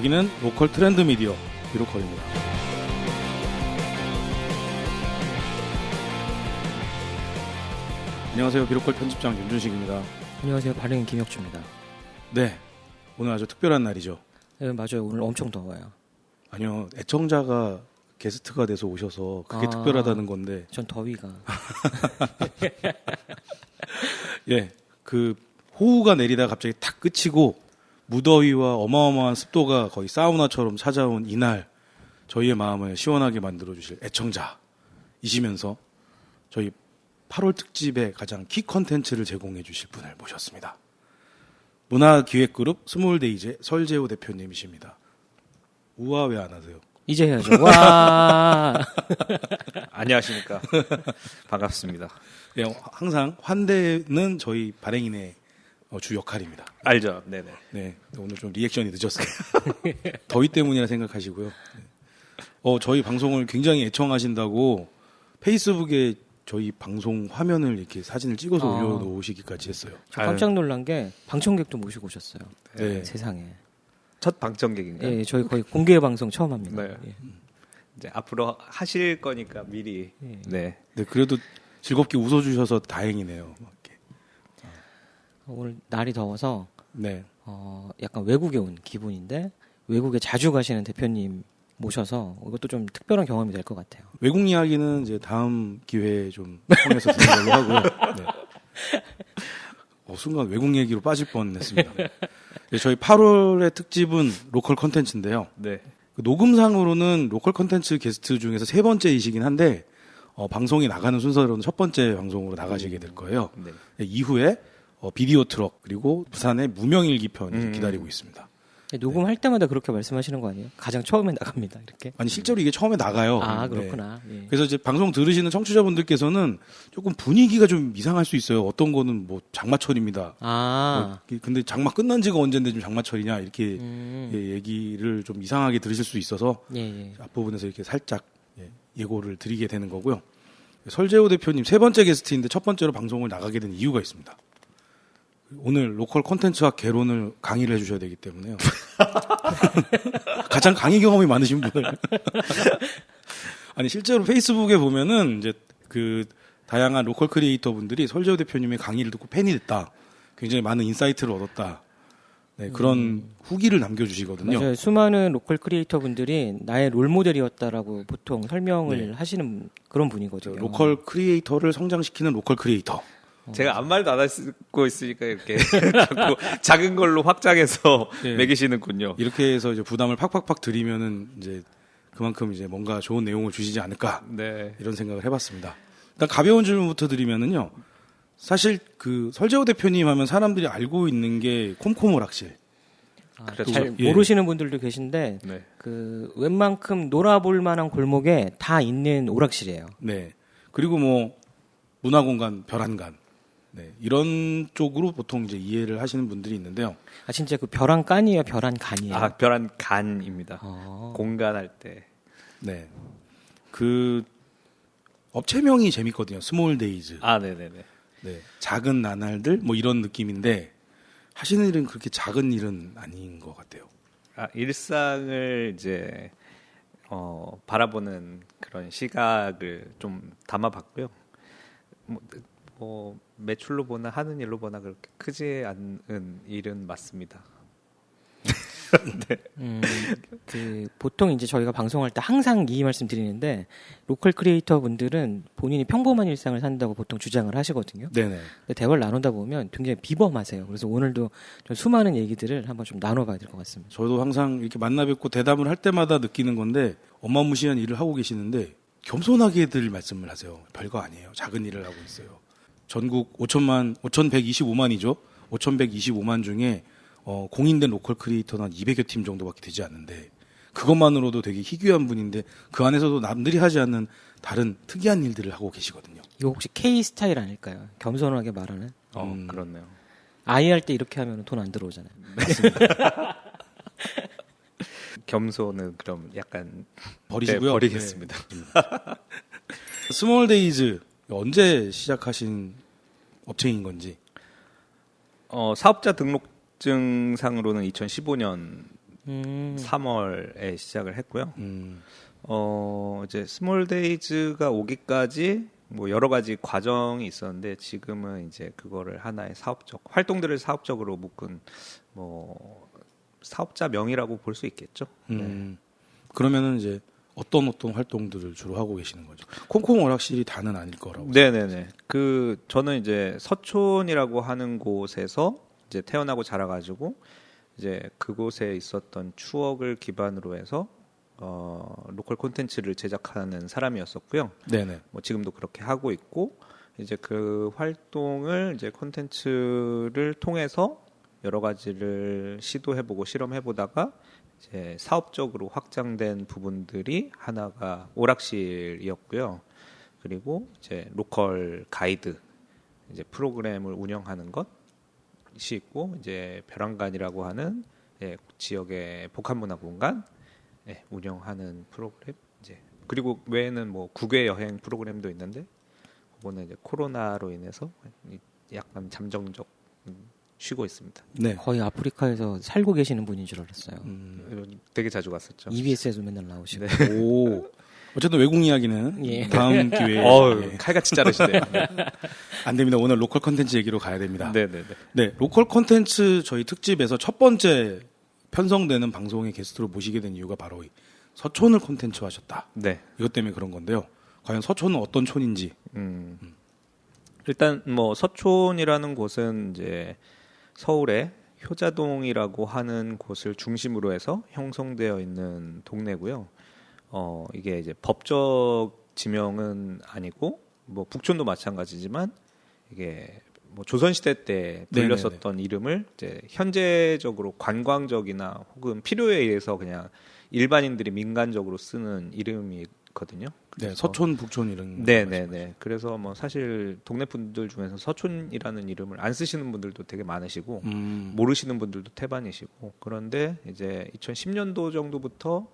여기는 로컬 트렌드 미디어 비로컬입니다. 안녕하세요. 비로컬 편집장 윤준식입니다. 안녕하세요. 발행인 김혁주입니다. 네, 오늘 아주 특별한 날이죠. 네, 맞아요. 오늘 엄청 더워요. 아니요, 애청자가 게스트가 돼서 오셔서 그게 특별하다는 건데. 전 더위가. 예, 그 호우가 내리다 갑자기 탁 그치고 무더위와 어마어마한 습도가 거의 사우나처럼 찾아온 이날, 저희의 마음을 시원하게 만들어주실 애청자이시면서 저희 8월 특집의 가장 키 컨텐츠를 제공해 주실 분을 모셨습니다. 문화기획그룹 스몰데이즈의 설재호 대표님이십니다. 우와, 왜 안 하세요? 이제 해야죠. 와. 안녕하십니까. 반갑습니다. 네, 항상 환대는 저희 발행인의 주 역할입니다. 알죠. 네네. 네, 오늘 좀 리액션이 늦었어요. 더위 때문이라 생각하시고요. 네. 저희 방송을 굉장히 애청하신다고 페이스북에 저희 방송 화면을 이렇게 사진을 찍어서 올려놓으시기까지 했어요. 저 깜짝 놀란 게 방청객도 모시고 오셨어요. 네. 세상에. 첫 방청객인가요? 예, 저희 거의 공개 방송 처음 합니다. 네. 예. 이제 앞으로 하실 거니까 미리. 예. 네. 네, 그래도 즐겁게 웃어주셔서 다행이네요. 이렇게. 오늘 날이 더워서 네. 약간 외국에 온 기분인데 외국에 자주 가시는 대표님 모셔서 이것도 좀 특별한 경험이 될 것 같아요. 외국 이야기는 이제 다음 기회에 좀 통해서 듣는 걸로 하고요. 네. 순간 외국 얘기로 빠질 뻔했습니다. 네, 저희 8월의 특집은 로컬 컨텐츠인데요. 네. 그 녹음상으로는 로컬 컨텐츠 게스트 중에서 세 번째이시긴 한데 방송이 나가는 순서로는 첫 번째 방송으로 나가시게 될 거예요. 네. 네, 이후에 비디오 트럭 그리고 부산의 무명일기 편이 기다리고 있습니다. 녹음할 때마다 그렇게 말씀하시는 거 아니에요? 가장 처음에 나갑니다. 이렇게. 아니 실제로 이게 처음에 나가요. 아, 네. 그렇구나. 예. 그래서 이제 방송 들으시는 청취자분들께서는 조금 분위기가 좀 이상할 수 있어요. 어떤 거는 뭐 장마철입니다. 아. 근데 장마 끝난 지가 언젠데 좀 장마철이냐 이렇게 얘기를 좀 이상하게 들으실 수 있어서 예. 앞부분에서 이렇게 살짝 예고를 드리게 되는 거고요. 설재호 대표님 세 번째 게스트인데 첫 번째로 방송을 나가게 된 이유가 있습니다. 오늘 로컬 콘텐츠학 개론을 강의를 해주셔야 되기 때문에요. 가장 강의 경험이 많으신 분을. 아니 실제로 페이스북에 보면은 이제 그 다양한 로컬 크리에이터 분들이 설재호 대표님의 강의를 듣고 팬이 됐다. 굉장히 많은 인사이트를 얻었다. 네, 그런 후기를 남겨주시거든요. 맞아요. 수많은 로컬 크리에이터 분들이 나의 롤모델이었다라고 보통 설명을 하시는 그런 분이거든요. 로컬 크리에이터를 성장시키는 로컬 크리에이터. 제가 아무 말도 안 하고 있으니까 이렇게 자꾸 작은 걸로 확장해서 네. 매기시는군요. 이렇게 해서 이제 부담을 팍팍팍 드리면은 이제 그만큼 이제 뭔가 좋은 내용을 주시지 않을까. 네. 이런 생각을 해봤습니다. 일단 가벼운 질문부터 드리면은요. 사실 그 설재호 대표님 하면 사람들이 알고 있는 게 콤콤 오락실. 그렇죠. 잘 예. 모르시는 분들도 계신데 네. 그 웬만큼 놀아볼 만한 골목에 다 있는 오락실이에요. 네. 그리고 뭐 문화공간, 별안간. 네. 이런 쪽으로 보통 이제 이해를 하시는 분들이 있는데요. 아 진짜 그 별한 깐이에요, 별한 간이에요. 아, 별한 간입니다. 공간할 때. 네. 그 업체명이 재밌거든요. 스몰데이즈. 아, 네네네. 네. 작은 나날들 뭐 이런 느낌인데 하시는 일은 그렇게 작은 일은 아닌 것 같아요. 아, 일상을 이제 바라보는 그런 시각을 좀 담아봤고요. 뭐 매출로 보나 하는 일로 보나 그렇게 크지 않은 일은 맞습니다. 그 보통 이제 저희가 방송할 때 항상 이 말씀 드리는데 로컬 크리에이터 분들은 본인이 평범한 일상을 산다고 보통 주장을 하시거든요. 네네. 근데 대화를 나누다 보면 굉장히 비범하세요. 그래서 오늘도 좀 수많은 얘기들을 한번 좀 나눠봐야 될 것 같습니다. 저도 항상 이렇게 만나 뵙고 대담을 할 때마다 느끼는 건데 어마무시한 일을 하고 계시는데 겸손하게들 말씀을 하세요. 별거 아니에요. 작은 일을 하고 있어요. 전국 5,125만이죠. 5,125만 중에 공인된 로컬 크리에이터는 한 200여 팀 정도밖에 되지 않는데 그것만으로도 되게 희귀한 분인데 그 안에서도 남들이 하지 않는 다른 특이한 일들을 하고 계시거든요. 이거 혹시 K 스타일 아닐까요? 겸손하게 말하는. 그렇네요. 아이 할 때 이렇게 하면 돈 안 들어오잖아요. 겸손은 그럼 약간 버리시고요. 네, 버리겠습니다. 스몰데이즈 언제 시작하신 업체인 건지. 사업자 등록증상으로는 2015년 3월에 시작을 했고요. 이제 스몰데이즈가 오기까지 뭐 여러 가지 과정이 있었는데 지금은 이제 그거를 하나의 활동들을 사업적으로 묶은 뭐 사업자명이라고 볼 수 있겠죠. 네. 그러면은 이제 어떤 활동들을 주로 하고 계시는 거죠? 콩콩 오락실이 다는 아닐 거라고. 네네네. 저는 이제 서촌이라고 하는 곳에서 이제 태어나고 자라가지고 이제 그곳에 있었던 추억을 기반으로 해서 로컬 콘텐츠를 제작하는 사람이었었고요. 네네. 뭐 지금도 그렇게 하고 있고 이제 그 활동을 이제 콘텐츠를 통해서 여러 가지를 시도해보고 실험해보다가 이제 사업적으로 확장된 부분들이 하나가 오락실이었고요. 그리고 이제 로컬 가이드 이제 프로그램을 운영하는 것이 있고 이제 벼랑간이라고 하는 지역의 복합문화 공간 운영하는 프로그램 이제 그리고 외에는 뭐 국외 여행 프로그램도 있는데 그거는 이제 코로나로 인해서 약간 잠정적 쉬고 있습니다. 네. 거의 아프리카에서 살고 계시는 분인 줄 알았어요. 되게 자주 갔었죠. EBS에서 맨날 나오시고. 네. 오. 어쨌든 외국 이야기는 예. 다음 기회에 칼같이 자르시네요. 안 됩니다. 오늘 로컬 콘텐츠 얘기로 가야 됩니다. 네네네. 네, 로컬 콘텐츠 저희 특집에서 첫 번째 편성되는 방송의 게스트로 모시게 된 이유가 바로 이 서촌을 콘텐츠 하셨다. 네. 이것 때문에 그런 건데요. 과연 서촌은 어떤 촌인지. 일단 뭐 서촌이라는 곳은 이제 서울의 효자동이라고 하는 곳을 중심으로 해서 형성되어 있는 동네고요. 이게 이제 법적 지명은 아니고 뭐 북촌도 마찬가지지만 이게 뭐 조선시대 때 불렸었던 이름을 이제 현재적으로 관광적이나 혹은 필요에 의해서 그냥 일반인들이 민간적으로 쓰는 이름이거든요. 네, 서촌, 북촌 이런. 네네네. 그래서 뭐 사실 동네 분들 중에서 서촌이라는 이름을 안 쓰시는 분들도 되게 많으시고 모르시는 분들도 태반이시고 그런데 이제 2010년도 정도부터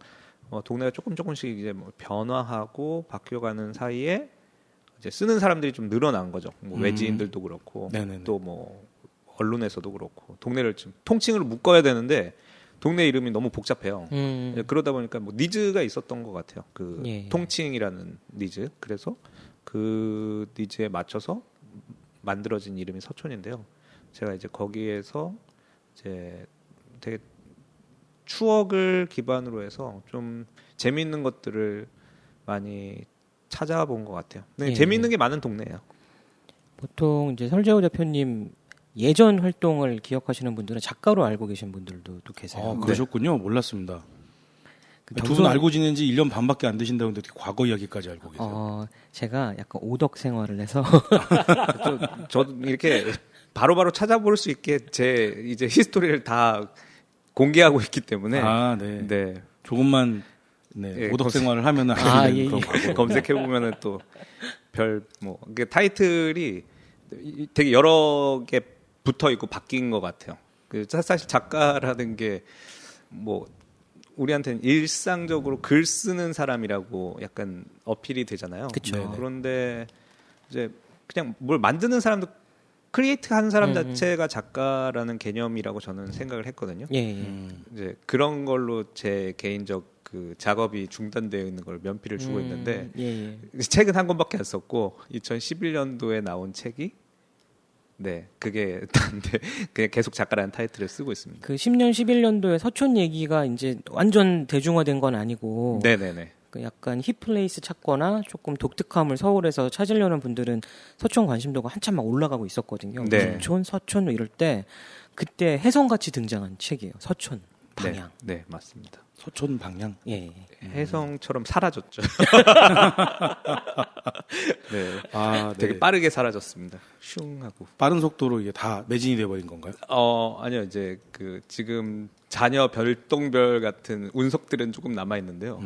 동네가 조금씩 이제 뭐 변화하고 바뀌어가는 사이에 이제 쓰는 사람들이 좀 늘어난 거죠. 뭐 외지인들도 그렇고 또 뭐 언론에서도 그렇고 동네를 좀 통칭으로 묶어야 되는데 동네 이름이 너무 복잡해요. 그러다 보니까 뭐 니즈가 있었던 것 같아요. 통칭이라는 니즈. 그래서 그 니즈에 맞춰서 만들어진 이름이 서촌인데요. 제가 이제 거기에서 이제 되게 추억을 기반으로 해서 좀 재미있는 것들을 많이 찾아본 것 같아요. 네, 재미있는 게 많은 동네예요. 보통 이제 설재호 대표님 예전 활동을 기억하시는 분들은 작가로 알고 계신 분들도 또 계세요. 그러셨군요. 몰랐습니다. 두 분 알고 지낸 지 1년 반밖에 안 되신다는데 어떻게 과거 이야기까지 알고 계세요? 제가 약간 오덕 생활을 해서 저도 이렇게 바로바로 찾아볼 수 있게 제 이제 히스토리를 다 공개하고 있기 때문에 네. 조금만 오덕 생활을 하면은 알게 되는 그런 과거. 검색해 보면은 또 별 뭐 타이틀이 되게 여러 개 붙어 있고 바뀐 것 같아요. 사실 작가라는 게 뭐 우리한테는 일상적으로 글 쓰는 사람이라고 약간 어필이 되잖아요. 그쵸. 그런데 이제 그냥 뭘 만드는 사람도 크리에이트 하는 사람 자체가 작가라는 개념이라고 저는 생각을 했거든요. 이제 그런 걸로 제 개인적 그 작업이 중단되어 있는 걸 면피를 주고 있는데 책은 한 권밖에 안 썼고 2011년도에 나온 책이 그게 단데 그냥 계속 작가라는 타이틀을 쓰고 있습니다. 그 10년 11년도에 서촌 얘기가 이제 완전 대중화된 건 아니고 네네네. 그 약간 힙플레이스 찾거나 조금 독특함을 서울에서 찾으려는 분들은 서촌 관심도가 한참 막 올라가고 있었거든요. 북촌, 서촌 이럴 때 그때 혜성같이 등장한 책이에요. 서촌 방향. 네, 맞습니다. 서촌 방향. 혜성처럼 사라졌죠. 되게 네. 빠르게 사라졌습니다. 슝 하고. 빠른 속도로 이게 다 매진이 돼버린 건가요? 아니요. 이제 그 지금 자녀 별똥별 같은 운석들은 조금 남아 있는데요.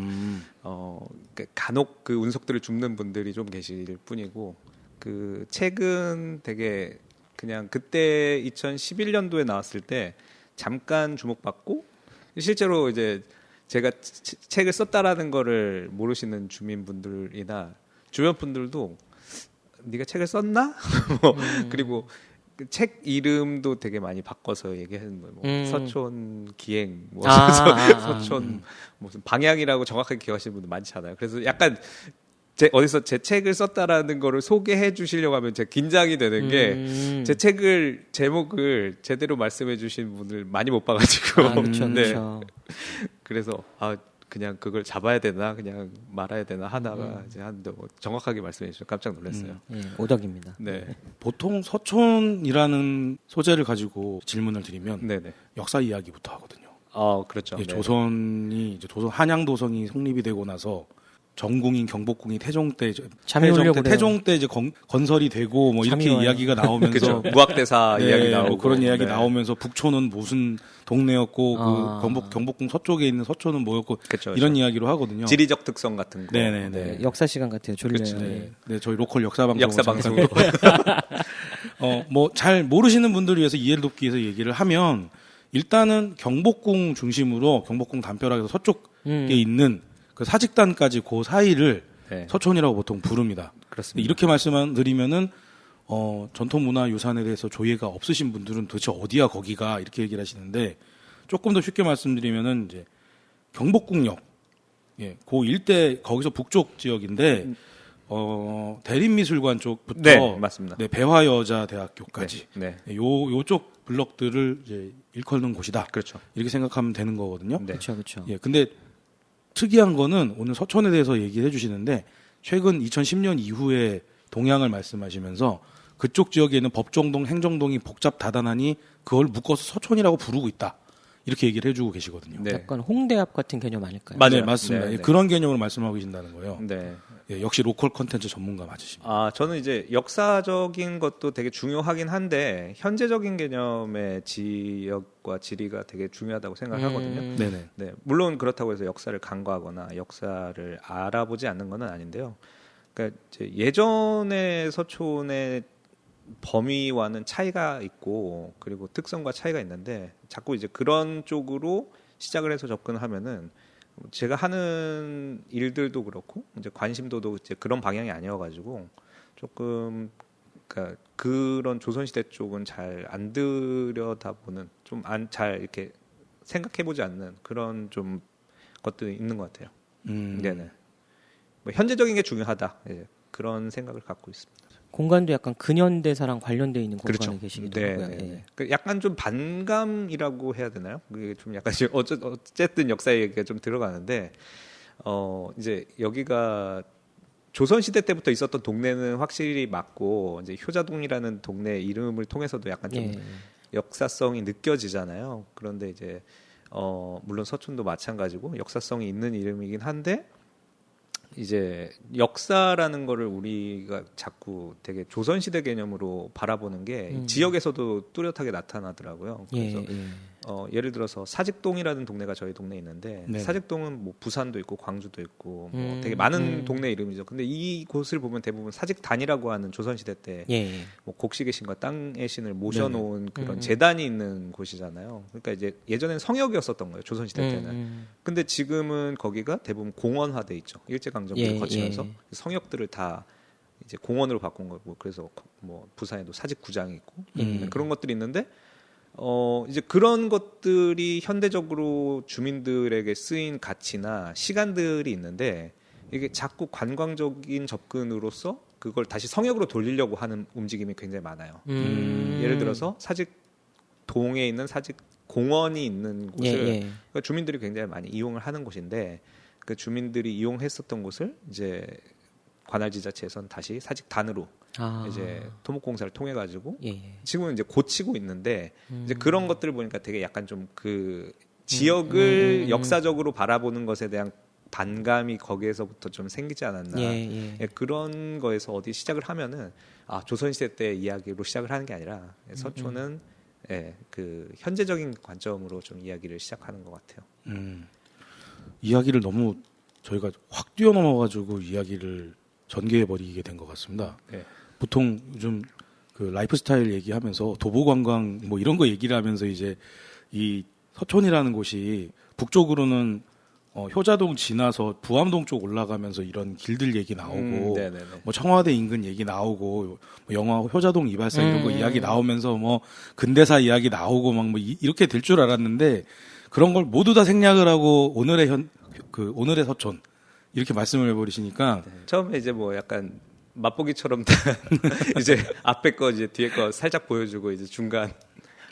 간혹 그 운석들을 줍는 분들이 좀 계실 뿐이고 그 책은 되게 그냥 그때 2011년도에 나왔을 때 잠깐 주목받고 실제로 이제 제가 책을 썼다라는 거를 모르시는 주민분들이나 주변 분들도 네가 책을 썼나? 그리고 그 책 이름도 되게 많이 바꿔서 얘기하는 뭐 서촌 기행, 뭐 서촌 무슨 방향이라고 정확하게 기억하시는 분들 많지 않아요. 그래서 약간 어디서 제 책을 썼다라는 거를 소개해 주시려고 하면 제가 긴장이 되는 게 제 책을 제목을 제대로 말씀해 주신 분을 많이 못 봐가지고 그렇죠. 네. 그래서 그냥 그걸 잡아야 되나 그냥 말아야 되나 하다가 이제 한데 정확하게 말씀해 주셔서 깜짝 놀랐어요. 오덕입니다. 네. 보통 서촌이라는 소재를 가지고 질문을 드리면 네네. 역사 이야기부터 하거든요. 그렇죠. 예, 네. 조선 한양도성이 성립이 되고 나서 정궁인 경복궁이 태종 때 이제 건설이 되고 뭐 이렇게 이야기가 나오면서 그렇죠. 무학대사 네, 이야기 나오고 뭐 그런 이야기 네. 나오면서 북촌은 무슨 동네였고 그 경복궁 서쪽에 있는 서촌은 뭐였고 그렇죠, 이런 그렇죠. 이야기로 하거든요. 지리적 특성 같은 거. 네네네. 네, 역사 시간 같아요. 졸려요. 그렇죠. 네, 저희 로컬 역사 방송. 뭐 잘 모르시는 분들을 위해서 이해를 돕기 위해서 얘기를 하면 일단은 경복궁 중심으로 경복궁 담벼락에서 서쪽에 있는 그 사직단까지 그 사이를 네. 서촌이라고 보통 부릅니다. 그렇습니다. 이렇게 말씀드리면은 전통문화유산에 대해서 조예가 없으신 분들은 도대체 어디야 거기가 이렇게 얘기를 하시는데 조금 더 쉽게 말씀드리면은 이제 경복궁역, 그 일대 거기서 북쪽 지역인데 대림미술관 쪽부터 네, 맞습니다. 네, 배화여자대학교까지 네. 요쪽 블럭들을 이제 일컫는 곳이다. 그렇죠. 이렇게 생각하면 되는 거거든요. 네. 그렇죠, 그렇죠. 예, 근데 특이한 거는 오늘 서촌에 대해서 얘기를 해주시는데 최근 2010년 이후에 동향을 말씀하시면서 그쪽 지역에 있는 법정동, 행정동이 복잡 다단하니 그걸 묶어서 서촌이라고 부르고 있다. 이렇게 얘기를 해주고 계시거든요. 네. 약간 홍대 앞 같은 개념 아닐까요? 맞아요. 네, 맞습니다. 네, 예, 네. 그런 개념으로 말씀하고 계신다는 거예요. 네. 예, 역시 로컬 컨텐츠 전문가 맞으십니다. 저는 이제 역사적인 것도 되게 중요하긴 한데 현재적인 개념의 지역과 지리가 되게 중요하다고 생각하거든요. 네네. 네, 물론 그렇다고 해서 역사를 간과하거나 역사를 알아보지 않는 건 아닌데요. 그러니까 이제 예전의 서촌의 범위와는 차이가 있고 그리고 특성과 차이가 있는데 자꾸 이제 그런 쪽으로 시작을 해서 접근하면은 제가 하는 일들도 그렇고 이제 관심도도 이제 그런 방향이 아니어가지고 조금 그러니까 그런 조선시대 쪽은 잘 안 들여다보는 좀 잘 이렇게 생각해보지 않는 그런 좀 것들이 있는 것 같아요. 네네. 뭐 현재적인 게 중요하다. 그런 생각을 갖고 있습니다. 공간도 약간 근현대사랑 관련돼 있는 공간에 그렇죠. 계시기도 네, 하고요. 네, 예. 네. 그 약간 좀 반감이라고 해야 되나요? 그게 좀 약간 어쨌든 역사 얘기가 좀 들어가는데 이제 여기가 조선 시대 때부터 있었던 동네는 확실히 맞고 이제 효자동이라는 동네 이름을 통해서도 약간 좀 역사성이 느껴지잖아요. 그런데 이제 물론 서촌도 마찬가지고 역사성이 있는 이름이긴 한데 이제 역사라는 거를 우리가 자꾸 되게 조선시대 개념으로 바라보는 게 지역에서도 뚜렷하게 나타나더라고요. 그래서 예를 들어서 사직동이라는 동네가 저희 동네에 있는데 네. 사직동은 뭐 부산도 있고 광주도 있고 뭐 되게 많은 동네 이름이죠. 근데 이 곳을 보면 대부분 사직단이라고 하는 조선시대 때 뭐 곡식의 신과 땅의 신을 모셔놓은 그런 재단이 있는 곳이잖아요. 그러니까 이제 예전엔 성역이었었던 거예요. 조선시대 때는. 근데 지금은 거기가 대부분 공원화돼 있죠. 일제강점기를 거치면서 성역들을 다 이제 공원으로 바꾼 거고 그래서 뭐 부산에도 사직구장이 있고 그런 것들이 있는데 이제 그런 것들이 현대적으로 주민들에게 쓰인 가치나 시간들이 있는데 이게 자꾸 관광적인 접근으로서 그걸 다시 성역으로 돌리려고 하는 움직임이 굉장히 많아요. 예를 들어서 사직동에 있는 사직공원이 있는 곳을 그러니까 주민들이 굉장히 많이 이용을 하는 곳인데 그 주민들이 이용했었던 곳을 이제 관할지자체에서는 다시 사직단으로 이제 토목공사를 통해 가지고 지금은 이제 고치고 있는데 이제 그런 것들을 보니까 되게 약간 좀 그 지역을 역사적으로 바라보는 것에 대한 반감이 거기에서부터 좀 생기지 않았나. 그런 거에서 어디 시작을 하면은 조선시대 때 이야기로 시작을 하는 게 아니라 서촌은 그 현재적인 관점으로 좀 이야기를 시작하는 것 같아요. 이야기를 너무 저희가 확 뛰어넘어가지고 이야기를 전개해버리게 된 것 같습니다. 네. 보통 요즘 그 라이프 스타일 얘기하면서 도보 관광 뭐 이런 거 얘기를 하면서 이제 이 서촌이라는 곳이 북쪽으로는 효자동 지나서 부암동 쪽 올라가면서 이런 길들 얘기 나오고 뭐 청와대 인근 얘기 나오고 뭐 영화 효자동 이발사 이런 거 이야기 나오면서 뭐 근대사 이야기 나오고 막 뭐 이렇게 될 줄 알았는데 그런 걸 모두 다 생략을 하고 오늘의 서촌 이렇게 말씀을 해버리시니까 처음에 이제 뭐 약간 맛보기처럼 이제 앞에 거 이제 뒤에 거 살짝 보여주고 이제 중간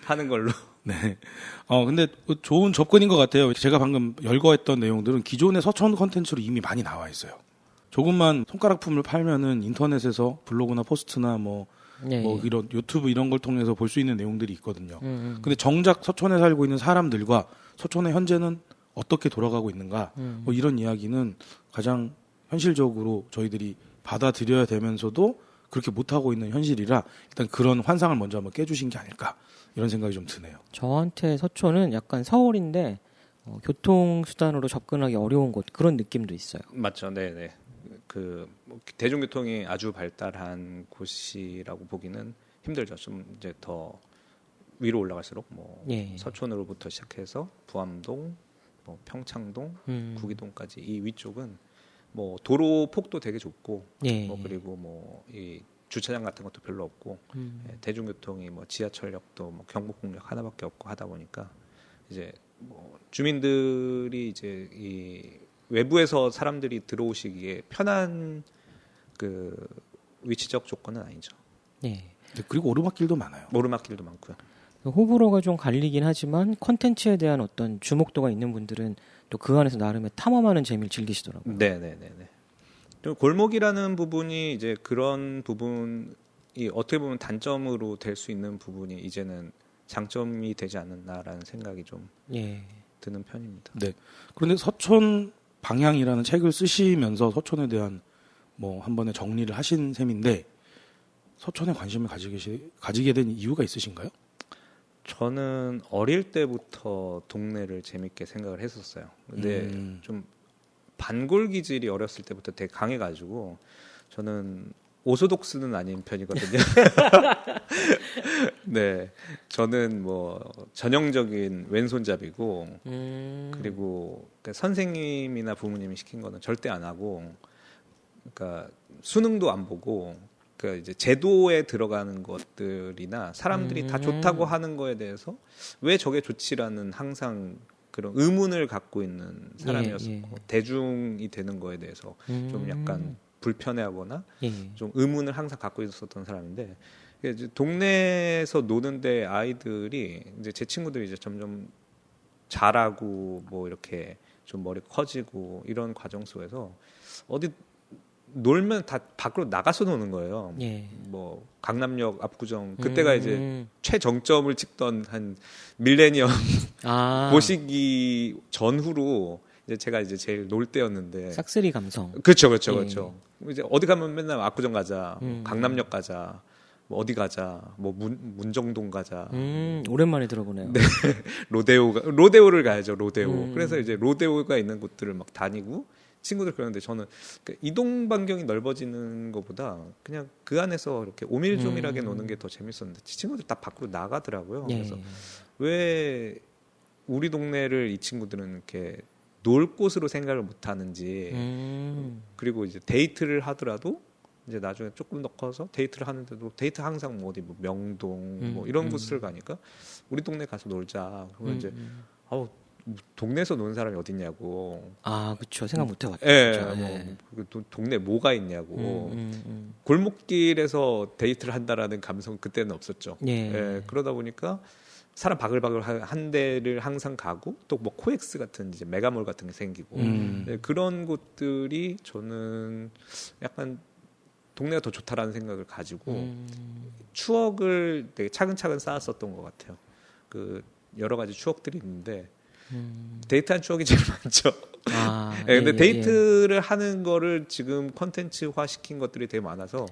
하는 걸로. 네. 근데 좋은 접근인 것 같아요. 제가 방금 열거했던 내용들은 기존의 서촌 컨텐츠로 이미 많이 나와 있어요. 조금만 손가락품을 팔면은 인터넷에서 블로그나 포스트나 뭐 이런 유튜브 이런 걸 통해서 볼 수 있는 내용들이 있거든요. 근데 정작 서촌에 살고 있는 사람들과 서촌의 현재는 어떻게 돌아가고 있는가 뭐 이런 이야기는 가장 현실적으로 저희들이 받아들여야 되면서도 그렇게 못하고 있는 현실이라 일단 그런 환상을 먼저 한번 깨주신 게 아닐까 이런 생각이 좀 드네요. 저한테 서촌은 약간 서울인데 교통수단으로 접근하기 어려운 곳 그런 느낌도 있어요. 맞죠. 네네. 대중교통이 아주 발달한 곳이라고 보기는 힘들죠. 좀 이제 더 위로 올라갈수록 뭐 서촌으로부터 시작해서 부암동, 뭐 평창동, 구기동까지 이 위쪽은 뭐 도로 폭도 되게 좁고 뭐 그리고 뭐 이 주차장 같은 것도 별로 없고 대중교통이 뭐 지하철역도 뭐 경복궁역 하나밖에 없고 하다 보니까 이제 뭐 주민들이 이제 이 외부에서 사람들이 들어오시기에 편한 그 위치적 조건은 아니죠. 네. 그리고 오르막길도 많아요. 오르막길도 많고요. 호불호가 좀 갈리긴 하지만 콘텐츠에 대한 어떤 주목도가 있는 분들은 또 그 안에서 나름의 탐험하는 재미를 즐기시더라고요. 네네네네. 골목이라는 부분이 이제 그런 부분이 어떻게 보면 단점으로 될 수 있는 부분이 이제는 장점이 되지 않았나라는 생각이 좀 드는 편입니다. 네. 그런데 서촌 방향이라는 책을 쓰시면서 서촌에 대한 뭐 한 번의 정리를 하신 셈인데 서촌에 관심을 가지게 된 이유가 있으신가요? 저는 어릴 때부터 동네를 재밌게 생각을 했었어요. 근데 좀 반골 기질이 어렸을 때부터 되게 강해가지고 저는 오소독스는 아닌 편이거든요. 네, 저는 뭐 전형적인 왼손잡이고 그리고 그러니까 선생님이나 부모님이 시킨 거는 절대 안 하고, 그러니까 수능도 안 보고. 그 이제 제도에 들어가는 것들이나 사람들이 다 좋다고 하는 거에 대해서 왜 저게 좋지라는 항상 그런 의문을 갖고 있는 사람이었었고 대중이 되는 거에 대해서 좀 약간 불편해하거나 좀 의문을 항상 갖고 있었던 사람인데 이제 동네에서 노는데 아이들이 이제 제 친구들이 이제 점점 자라고 뭐 이렇게 좀 머리 커지고 이런 과정 속에서 어디 놀면 다 밖으로 나가서 노는 거예요. 뭐 강남역 압구정 그때가 이제 최정점을 찍던 한 밀레니엄 보시기 전후로 이제 제가 이제 제일 놀 때였는데 싹쓸이 감성. 그렇죠. 이제 어디 가면 맨날 압구정 가자, 강남역 가자, 뭐 어디 가자, 뭐 문정동 가자. 오랜만에 들어보네요. 네. 로데오를 가야죠. 로데오. 그래서 이제 로데오가 있는 곳들을 막 다니고. 친구들 그러는데 저는 이동 반경이 넓어지는 것보다 그냥 그 안에서 이렇게 오밀조밀하게 노는 게 더 재밌었는데 친구들 다 밖으로 나가더라고요. 그래서 왜 우리 동네를 이 친구들은 이렇게 놀 곳으로 생각을 못 하는지 그리고 이제 데이트를 하더라도 이제 나중에 조금 더 커서 데이트를 하는데도 데이트 항상 뭐 어디 뭐 명동 뭐 이런 곳을 가니까 우리 동네 가서 놀자. 그러면 이제 동네에서 노는 사람이 어딨냐고. 그렇죠. 생각 못 해봤죠. 뭐 동네 뭐가 있냐고. 골목길에서 데이트를 한다라는 감성 그때는 없었죠. 그러다 보니까 사람 바글바글 한 데를 항상 가고 또 뭐 코엑스 같은 이제 메가몰 같은 게 생기고 그런 곳들이 저는 약간 동네가 더 좋다라는 생각을 가지고 추억을 되게 차근차근 쌓았었던 것 같아요. 그 여러 가지 추억들이 있는데. 데이트한 추억이 제일 많죠. 근데 데이트를 하는 거를 지금 컨텐츠화 시킨 것들이 되게 많아서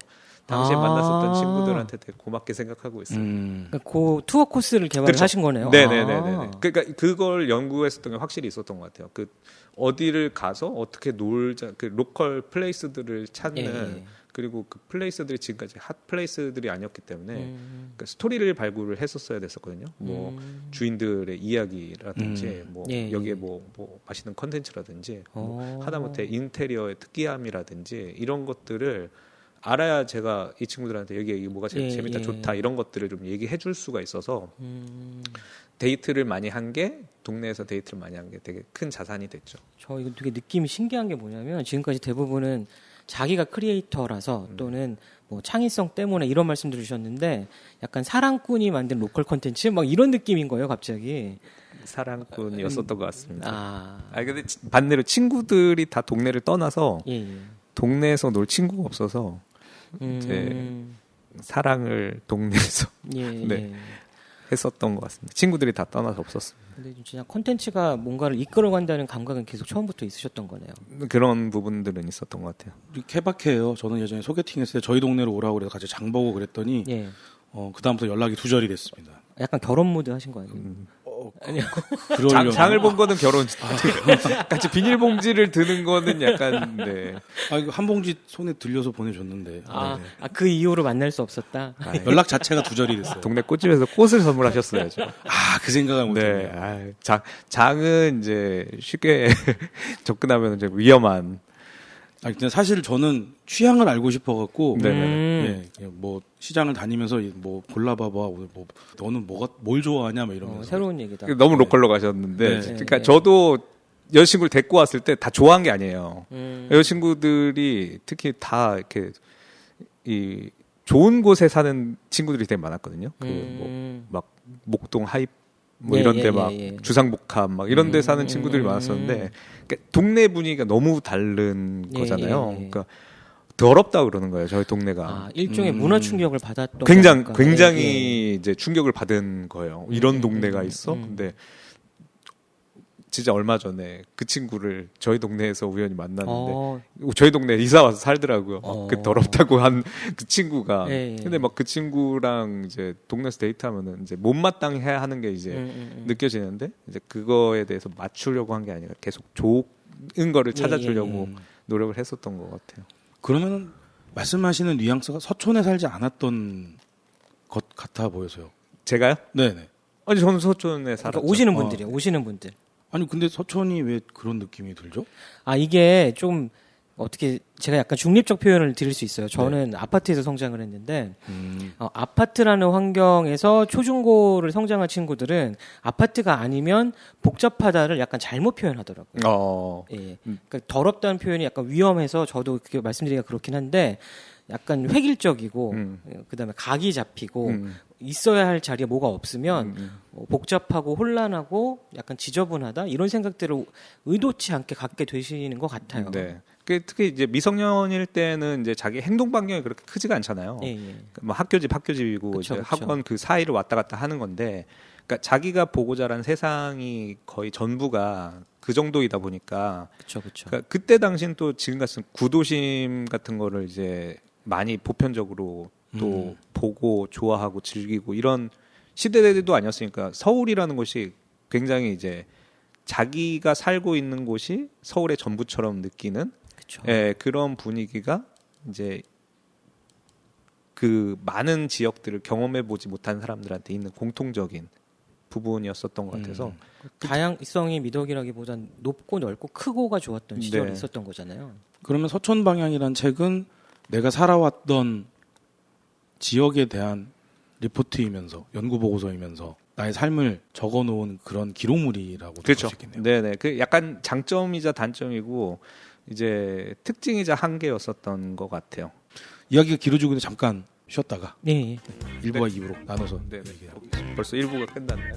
당시에 만났었던 친구들한테 되게 고맙게 생각하고 있어요. 그러니까 그 투어 코스를 개발하신 거네요. 네네네네. 그러니까 그걸 연구했었던 게 확실히 있었던 것 같아요. 그 어디를 가서 어떻게 놀자, 그 로컬 플레이스들을 찾는 그리고 그 플레이스들이 지금까지 핫 플레이스들이 아니었기 때문에 그러니까 스토리를 발굴을 했었어야 됐었거든요. 뭐 주인들의 이야기라든지 뭐 여기에 뭐 맛있는 컨텐츠라든지 뭐 하다못해 인테리어의 특이함이라든지 이런 것들을 알아야 제가 이 친구들한테 여기 뭐가 제일 재밌다 좋다 이런 것들을 좀 얘기해 줄 수가 있어서 데이트를 많이 한 게 동네에서 데이트를 많이 한 게 되게 큰 자산이 됐죠. 저 이거 되게 느낌이 신기한 게 뭐냐면 지금까지 대부분은 자기가 크리에이터라서 또는 뭐 창의성 때문에 이런 말씀 들으셨는데 약간 사랑꾼이 만든 로컬 콘텐츠 막 이런 느낌인 거예요, 갑자기. 사랑꾼이었었던 것 같습니다. 근데 반대로 친구들이 다 동네를 떠나서 동네에서 놀 친구가 없어서 이제 사랑을 동네에서 했었던 것 같습니다. 친구들이 다 떠나서 없었습니다. 근데 진짜 콘텐츠가 뭔가를 이끌어간다는 감각은 계속 처음부터 있으셨던 거네요. 그런 부분들은 있었던 것 같아요. 케바케예요. 저는 예전에 소개팅했을 때 저희 동네로 오라고 그래서 같이 장 보고 그랬더니 그 다음부터 연락이 두절이 됐습니다. 약간 결혼 모드 하신 거 아니에요? 아니요. 장을 본 거는 결혼. 같이 비닐봉지를 드는 거는 약간 이거 한 봉지 손에 들려서 보내줬는데. 그 이후로 만날 수 없었다. 연락 자체가 두절이 됐어요. 동네 꽃집에서 꽃을 선물하셨어야죠. 그 생각을 못했네요. 장은 이제 쉽게 접근하면 이제 위험한. 근데 사실 저는 취향을 알고 싶어갖고, 뭐 시장을 다니면서 뭐 골라봐봐, 뭐 너는 뭘 좋아하냐, 막 이러면서. 새로운 얘기다. 너무 로컬로 가셨는데, 그러니까 저도 여자친구를 데리고 왔을 때 다 좋아한 게 아니에요. 여자친구들이 특히 다 이렇게 이 좋은 곳에 사는 친구들이 되게 많았거든요. 막 목동 하이프 뭐 이런데 막 주상복합 막 이런데 사는 친구들이 많았었는데 그러니까 동네 분위기가 너무 다른 거잖아요. 그러니까 더럽다 그러는 거예요. 저희 동네가 일종의 문화 충격을 받았던 굉장히 이제 충격을 받은 거예요. 이런 동네가 있어? 근데 진짜 얼마 전에 그 친구를 저희 동네에서 우연히 만났는데 저희 동네에 이사 와서 살더라고요. 그 더럽다고 한 그 친구가. 근데 막 그 친구랑 이제 동네에서 데이트하면은 이제 못마땅해야 하는 게 이제 느껴지는데 이제 그거에 대해서 맞추려고 한 게 아니라 계속 좋은 거를 찾아주려고 노력을 했었던 것 같아요. 그러면 말씀하시는 뉘앙스가 서촌에 살지 않았던 것 같아 보여서요. 제가요? 네네. 아니 저는 서촌에 살았죠. 오시는 분들이요. 오시는 분들. 아니 근데 서촌이 왜 그런 느낌이 들죠? 이게 좀 어떻게 제가 약간 중립적 표현을 드릴 수 있어요. 저는 아파트에서 성장을 했는데 아파트라는 환경에서 초중고를 성장한 친구들은 아파트가 아니면 복잡하다를 약간 잘못 표현하더라고요. 그러니까 더럽다는 표현이 약간 위험해서 저도 그게 말씀드리기가 그렇긴 한데 약간 획일적이고 그다음에 각이 잡히고 있어야 할 자리에 뭐가 없으면 복잡하고 혼란하고 약간 지저분하다 이런 생각들을 의도치 않게 갖게 되시는 것 같아요. 특히 이제 미성년일 때는 이제 자기 행동 반경이 그렇게 크지가 않잖아요. 뭐 학교집이고 그쵸, 이제 그쵸. 학원 그 사이를 왔다 갔다 하는 건데, 그러니까 자기가 보고 자란 세상이 거의 전부가 그 정도이다 보니까. 그러니까 그때 당시는 또 지금 같은 구도심 같은 거를 이제 많이 보편적으로 또 보고 좋아하고 즐기고 이런 시대도 아니었으니까 서울이라는 곳이 굉장히 이제 자기가 살고 있는 곳이 서울의 전부처럼 느끼는 그런 분위기가 이제 그 많은 지역들을 경험해 보지 못한 사람들한테 있는 공통적인 부분이었었던 것 같아서 다양성이 미덕이라기보단 높고 넓고 크고가 좋았던 시절이 있었던 거잖아요. 그러면 서촌 방향이란 책은 내가 살아왔던 지역에 대한 리포트이면서 연구 보고서이면서 나의 삶을 적어놓은 그런 기록물이라고 볼 수 있겠네요. 네네. 그 약간 장점이자 단점이고 이제 특징이자 한계였었던 것 같아요. 이야기가 길어지고 잠깐 쉬었다가 1부와 2부로 나눠서 벌써 1부가 끝났네요.